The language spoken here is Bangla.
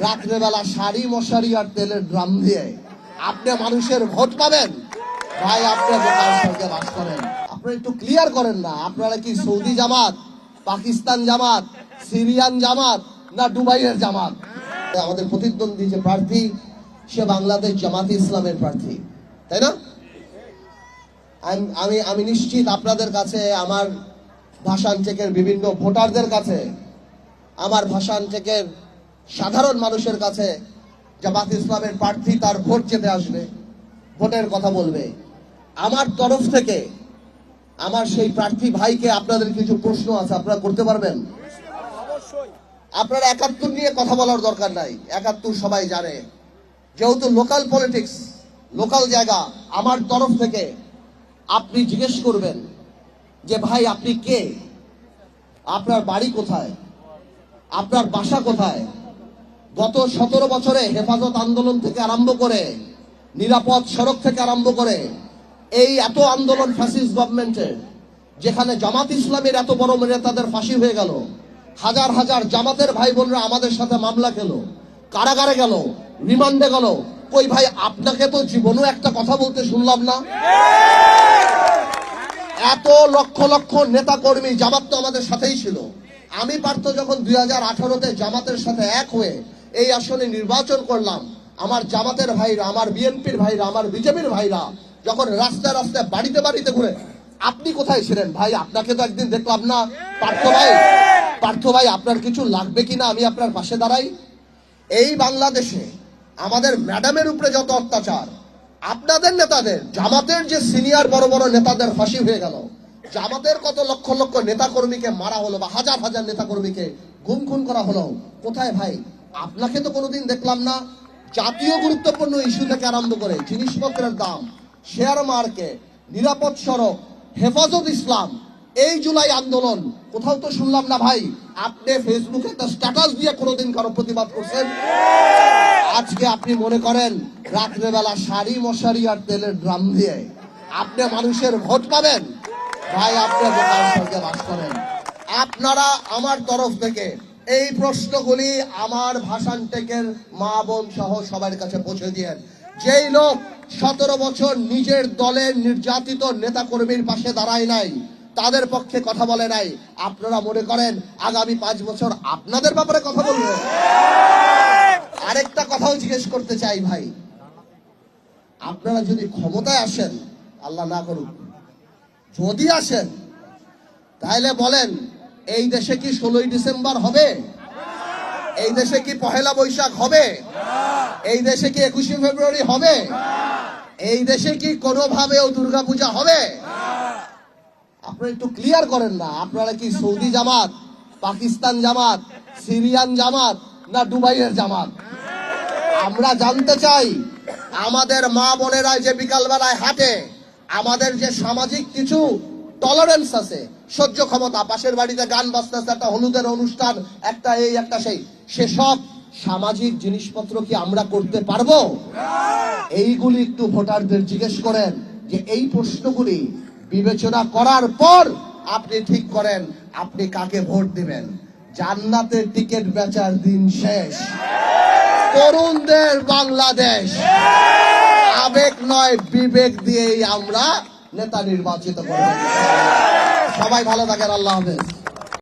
রাত্রেবেলা শাড়ি মশারি আর তেলের ড্রাম দিয়ে আপনি মানুষের ভোট পাবেন? ভাই, আপনি বোকার সঙ্গে বাস করেন। আপনারা একটু ক্লিয়ার করেন না, আপনারা কি সৌদি জামাত, পাকিস্তান জামাত, সিরিয়ান জামাত, না দুবাইয়ের জামাত? আমাদের প্রতিদ্বন্দ্বী যে প্রার্থী, সে বাংলাদেশ জামাতে ইসলামের প্রার্থী, তাই না? আমি নিশ্চিত আপনাদের কাছে, আমার ভাষণ চেকের বিভিন্ন ভোটারদের কাছে, আমার ভাষণ চেকের সাধারণ মানুষের কাছে জামাত ইসলামের প্রার্থী তার ভোট যেতে আসবে, ভোটের কথা বলবে। আমার তরফ থেকে আমার সেই প্রার্থী ভাইকে আপনাদের কিছু প্রশ্ন আছে, আপনারা করতে পারবেন? আপনারা ৭১ নিয়ে কথা বলার দরকার নাই, ৭১ সবাই জানে। যেহেতু লোকাল পলিটিক্স, লোকাল জায়গা, আমার তরফ থেকে আপনি জিজ্ঞেস করবেন যে ভাই আপনি কে, আপনার বাড়ি কোথায়, আপনার বাসা কোথায়, গত ১৭ বছরে হেফাজত আন্দোলন থেকে আরম্ভ করে, নিরাপদ সড়ক থেকে আরম্ভ করে, এই এত আন্দোলন ফ্যাসিস্ট গভর্নমেন্টের, যেখানে জামাত ইসলামের এত বড় নেতাদের ফাঁসি হয়ে গেল, হাজার হাজার জামাতের ভাই বোনরা আমাদের সাথে মামলা খেলো, কারাগারে গেল, রিমান্ডে গেল। কই ভাই, আপনাকে তো জীবনেও একটা কথা বলতে শুনলাম না। এত লক্ষ লক্ষ নেতা কর্মী, জামাত তো আমাদের সাথেই ছিল। আমি পার্থ যখন 2018-তে জামাতের সাথে এক হয়ে এই আসনে নির্বাচন করলাম, আমার জামাতের ভাইরা, আমার বিএনপির ভাইরা, আমার বিজেপির ভাইরা যখন রাস্তায় রাস্তায় বাড়িতে বাড়িতে ঘুরে, আপনি কোথায় ছিলেন ভাই? আপনাকে তো একদিন দেখলাম না। পার্থ ভাই, আপনার কিছু লাগবে কিনা আমি আপনার পাশে দাঁড়াই। এই বাংলাদেশে আমাদের ম্যাডামের উপরে যত অত্যাচার, আপনাদের নেতাদের, জামাতের যে সিনিয়র বড় বড় নেতাদের ফাঁসি হয়ে গেল, জামাতের কত লক্ষ লক্ষ নেতা কর্মীকে মারা হলো, বা হাজার হাজার নেতা কর্মীকে গুম খুন করা হলো, কোথায় ভাই? আপনাকে তো কোনোদিন দেখলাম না। জাতীয় গুরুত্বপূর্ণ ইস্যু থেকে আরম্ভ করে জিনিসপত্রের দাম, শেয়ার মার্কেট, নিরাপদ সড়ক, হেফাজত ইসলাম, এই জুলাই আন্দোলন, কোথাও তো শুনলাম না ভাই আপনি ফেসবুকে একটা স্ট্যাটাস দিয়ে কোনোদিন কারো প্রতিবাদ করছেন। আজকে আপনি মনে করেন রাত্রেবেলা শাড়ি মশারি আর তেলের ড্রাম দিয়ে আপনি মানুষের ভোট পাবেন? ভাই, আপনি বোকার সঙ্গে বাস করেন। আপনারা আমার তরফ থেকে এই প্রশ্নগুলি আমার ভাষণ টেকের মা বোন সহ সবার কাছে পৌঁছে দিয়েন। যেই লোক 17 বছর নিজের দলের নির্যাতিত নেতা কর্মীর পাশে দাঁড়ায় নাই, তাদের পক্ষে কথা বলে নাই, আপনারা মনে করেন আগামী 5 বছর আপনাদের ব্যাপারে কথা বলবো? আরেকটা কথাও জিজ্ঞেস করতে চাই ভাই, আপনারা যদি ক্ষমতায় আসেন, আল্লাহ না করুক, যদি আসেন, তাহলে বলেন এই দেশে কি 16ই ডিসেম্বর হবে? এই দেশে কি পহেলা বৈশাখ হবে? এই দেশে কি 21শে ফেব্রুয়ারি হবে? এই দেশে কি কোনোভাবেও দুর্গাপূজা হবে? আপনারা একটু ক্লিয়ার করেন না, আপনারা কি সৌদি জামাত, পাকিস্তান জামাত, সিরিয়ান জামাত, না দুবাইয়ের জামাত? আমরা জানতে চাই, আমাদের মা বোনেরা যে বিকাল বেলায় হাঁটে, আমাদের যে সামাজিক কিছু টলারেন্স আছে, সহ্য ক্ষমতা, পাশের বাড়িতে গান বাজতেছে, একটা হলুদের অনুষ্ঠান, একটা এই একটা সেই, সেসব সামাজিক জিনিসপত্র কি আমরা করতে পারবো? এইগুলি একটু ভোটারদের জিজ্ঞেস করেন, যে এই প্রশ্নগুলি বিবেচনা করার পর আপনি ঠিক করেন আপনি কাকে ভোট দিবেন। জান্নাতের টিকিট বেচার দিন শেষ। তরুণদের বাংলাদেশ, আবেগ নয় বিবেক দিয়েই আমরা নেতা নির্বাচিত করব। সবাই ভালো থাকেন, আল্লাহ হাফেজ।